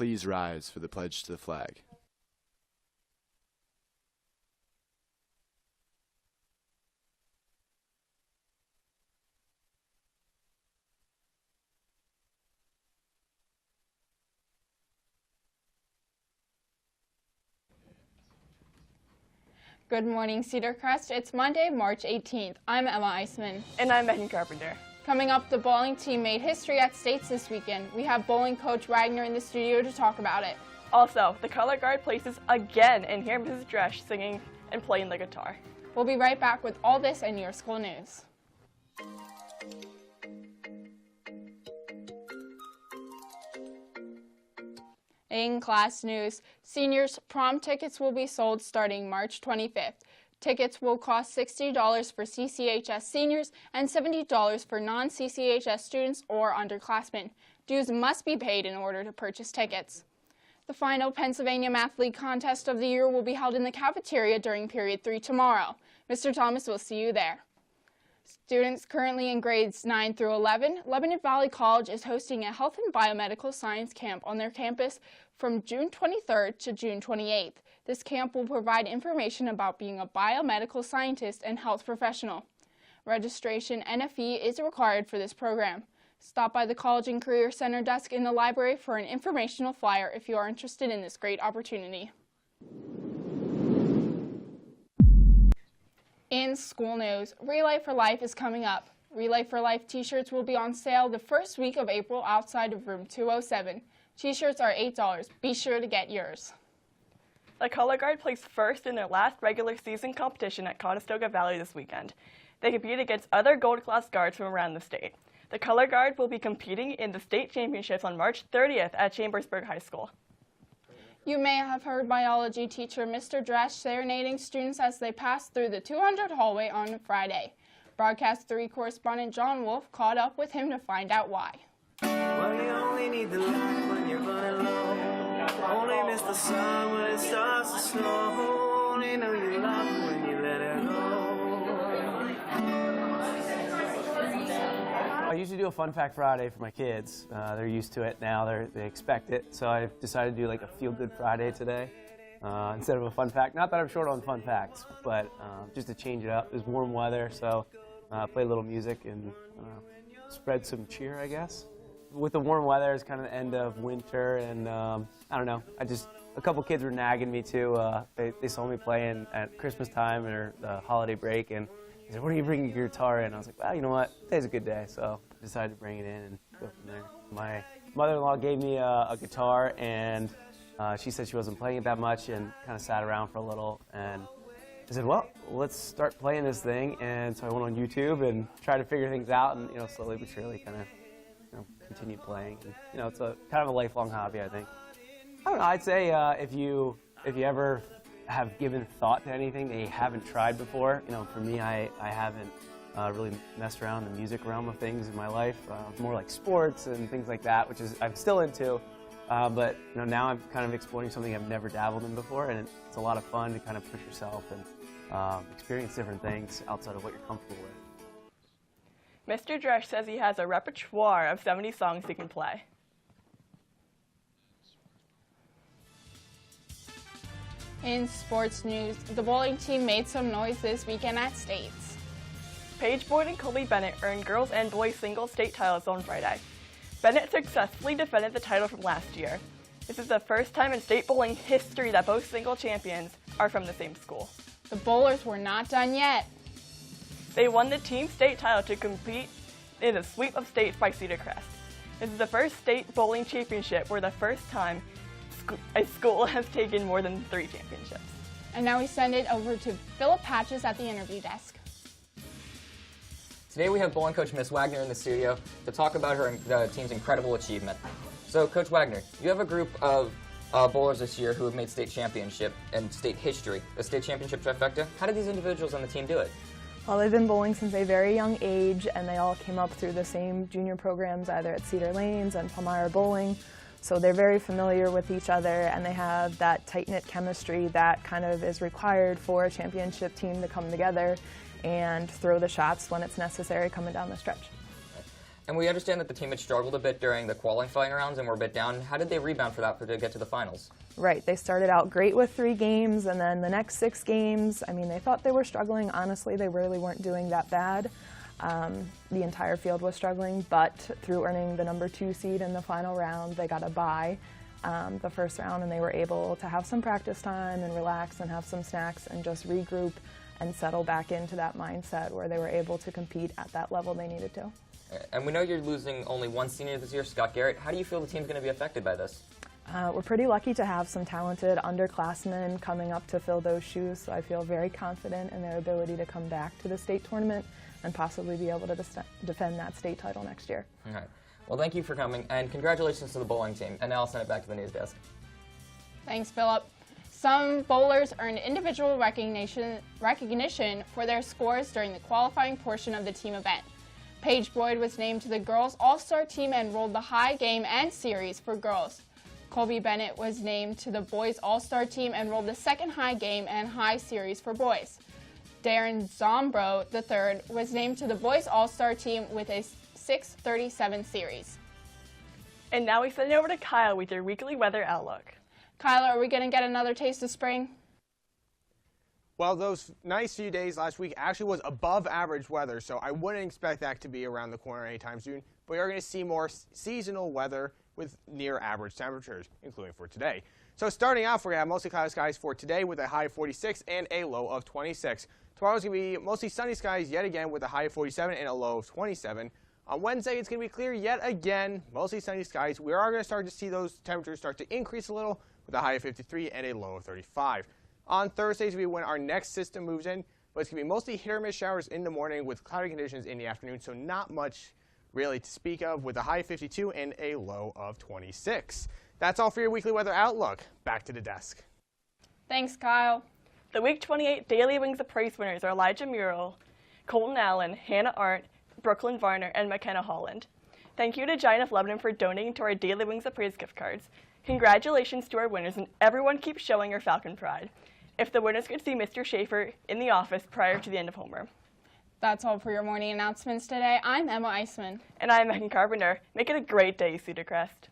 please rise for the pledge to the flag. Good morning, Cedar Crest. It's Monday, March 18th. I'm Emma Eisman. And I'm Megan Carpenter. Coming up, the bowling team made history at states this weekend. We have bowling coach Wagner in the studio to talk about it. Also, the color guard places again, and hear Mrs. Dresch singing and playing the guitar. We'll be right back with all this and your school news. In class news, seniors' prom tickets will be sold starting March 25th. Tickets will cost $60 for CCHS seniors and $70 for non-CCHS students or underclassmen. Dues must be paid in order to purchase tickets. The final Pennsylvania Math League contest of the year will be held in the cafeteria during period 3 tomorrow. Mr. Thomas will see you there. Students currently in grades 9 through 11, Lebanon Valley College is hosting a health and biomedical science camp on their campus from June 23rd to June 28th. This camp will provide information about being a biomedical scientist and health professional. Registration and a fee is required for this program. Stop by the College and Career Center desk in the library for an informational flyer if you are interested in this great opportunity. In school news, Relay for Life is coming up. Relay for Life t-shirts will be on sale the first week of April outside of room 207. T-shirts are $8. Be sure to get yours. The color guard placed first in their last regular season competition at Conestoga Valley this weekend. They compete against other gold class guards from around the state. The color guard will be competing in the state championships on March 30th at Chambersburg High School. You may have heard biology teacher Mr. Dresch serenading students as they passed through the 200 hallway on Friday. Broadcast 3 correspondent John Wolf caught up with him to find out why. Well, you only need the light when you're running low. Only miss the sun when it starts to snow. Only know you love when you let it go. I usually do a Fun Fact Friday for my kids. They're used to it now, they expect it. So I decided to do like a Feel Good Friday today instead of a fun fact. Not that I'm short on fun facts, but just to change it up. It was warm weather, so play a little music and spread some cheer, I guess. With the warm weather, it's kind of the end of winter, and I don't know. A couple kids were nagging me too. They saw me playing at Christmas time or the holiday break, and they said, "What are you bringing your guitar in?" I was like, "Well, you know what? Today's a good day," so I decided to bring it in and go from there. My mother-in-law gave me a guitar, and she said she wasn't playing it that much, and kind of sat around for a little, and I said, "Well, let's start playing this thing." And so I went on YouTube and tried to figure things out, and slowly but surely kind of continued playing. And, it's a kind of a lifelong hobby, I think. I don't know. I'd say if you ever have given thought to anything that you haven't tried before, for me, I haven't really messed around in the music realm of things in my life. More like sports and things like that, which is I'm still into. But now I'm kind of exploring something I've never dabbled in before, and it's a lot of fun to kind of push yourself and experience different things outside of what you're comfortable with. Mr. Dresch says he has a repertoire of 70 songs he can play. In sports news, the bowling team made some noise this weekend at states. Paige Boyd and Colby Bennett earned girls and boys singles state titles on Friday. Bennett successfully defended the title from last year. This is the first time in state bowling history that both single champions are from the same school. The bowlers were not done yet. They won the team state title to compete in a sweep of states by Cedar Crest. This is the first state bowling championship where the first time a school has taken more than 3 championships. And now we send it over to Philip Patches at the interview desk. Today we have bowling coach Miss Wagner in the studio to talk about the team's incredible achievement. So Coach Wagner, you have a group of bowlers this year who have made state championship and state history, the state championship trifecta. How did these individuals on the team do it? Well, they've been bowling since a very young age, and they all came up through the same junior programs, either at Cedar Lanes and Palmyra Bowling. So they're very familiar with each other, and they have that tight-knit chemistry that kind of is required for a championship team to come together and throw the shots when it's necessary coming down the stretch. And we understand that the team had struggled a bit during the qualifying rounds and were a bit down. How did they rebound for that to get to the finals? Right, they started out great with 3 games, and then the next 6 games, I mean, they thought they were struggling. Honestly, they really weren't doing that bad. The entire field was struggling, but through earning the number 2 seed in the final round, they got a bye the first round, and they were able to have some practice time and relax and have some snacks and just regroup and settle back into that mindset where they were able to compete at that level they needed to. And we know you're losing only one senior this year, Scott Garrett. How do you feel the team's going to be affected by this? We're pretty lucky to have some talented underclassmen coming up to fill those shoes, so I feel very confident in their ability to come back to the state tournament and possibly be able to defend that state title next year. All right. Well, thank you for coming, and congratulations to the bowling team. And now I'll send it back to the news desk. Thanks, Philip. Some bowlers earned individual recognition for their scores during the qualifying portion of the team event. Paige Boyd was named to the girls' All-Star team and rolled the high game and series for girls. Colby Bennett was named to the boys' All-Star team and rolled the second high game and high series for boys. Darren Zombro III was named to the boys' All-Star team with a 637 series. And now we send it over to Kyle with your weekly weather outlook. Kyle, are we going to get another taste of spring? Well, those nice few days last week actually was above average weather, so I wouldn't expect that to be around the corner anytime soon. But you're going to see more seasonal weather with near average temperatures, including for today. So starting off, we're going to have mostly cloudy skies for today with a high of 46 and a low of 26. Tomorrow's going to be mostly sunny skies yet again with a high of 47 and a low of 27. On Wednesday, it's going to be clear yet again, mostly sunny skies. We are going to start to see those temperatures start to increase a little with a high of 53 and a low of 35. On Thursdays, we when our next system moves in, but it's going to be mostly hit or miss showers in the morning with cloudy conditions in the afternoon, so not much really to speak of with a high of 52 and a low of 26. That's all for your weekly weather outlook. Back to the desk. Thanks, Kyle. The Week 28 Daily Wings of Praise winners are Elijah Murrell, Colton Allen, Hannah Arndt, Brooklyn Varner, and McKenna Holland. Thank you to Giant of Lebanon for donating to our Daily Wings of Praise gift cards. Congratulations to our winners, and everyone keep showing your Falcon pride. If the winners could see Mr. Schaefer in the office prior to the end of homeroom. That's all for your morning announcements today. I'm Emma Eisman. And I'm Megan Carpenter. Make it a great day, Cedar Crest.